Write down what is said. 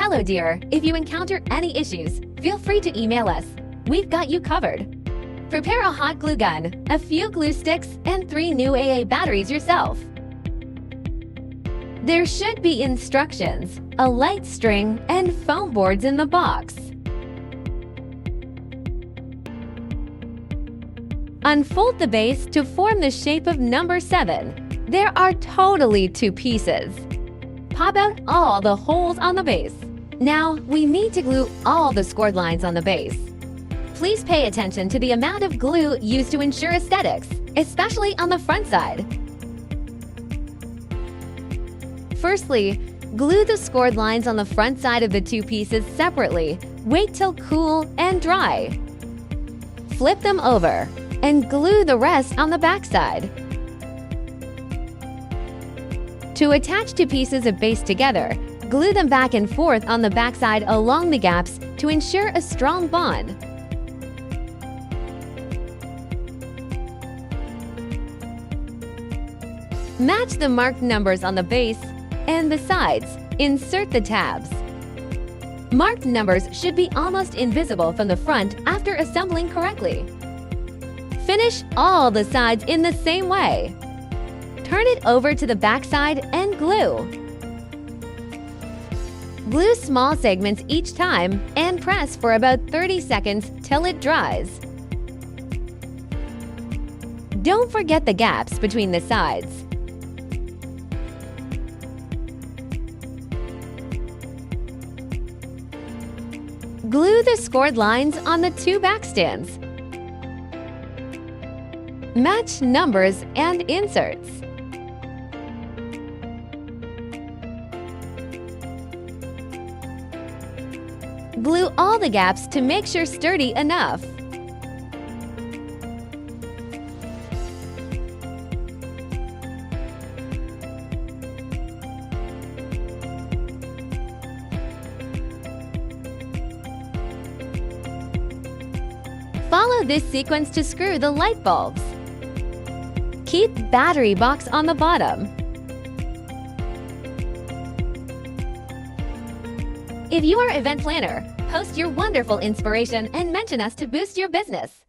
Hello dear, if you encounter any issues, feel free to email us. We've got you covered. Prepare a hot glue gun, a few glue sticks, and 3 new AA batteries yourself. There should be instructions, a light string, and foam boards in the box. Unfold the base to form the shape of number 7. There are totally 2 pieces. Pop out all the holes on the base. Now, we need to glue all the scored lines on the base. Please pay attention to the amount of glue used to ensure aesthetics, especially on the front side. Firstly, glue the scored lines on the front side of the 2 pieces separately. Wait till cool and dry. Flip them over and glue the rest on the back side. To attach 2 pieces of base together, glue them back and forth on the back side along the gaps to ensure a strong bond. Match the marked numbers on the base and the sides. Insert the tabs. Marked numbers should be almost invisible from the front after assembling correctly. Finish all the sides in the same way. Turn it over to the back side and glue. Glue small segments each time and press for about 30 seconds till it dries. Don't forget the gaps between the sides. Glue the scored lines on the 2 back stands. Match numbers and inserts. Glue all the gaps to make sure sturdy enough. Follow this sequence to screw the light bulbs. Keep battery box on the bottom. If you are an event planner, post your wonderful inspiration and mention us to boost your business.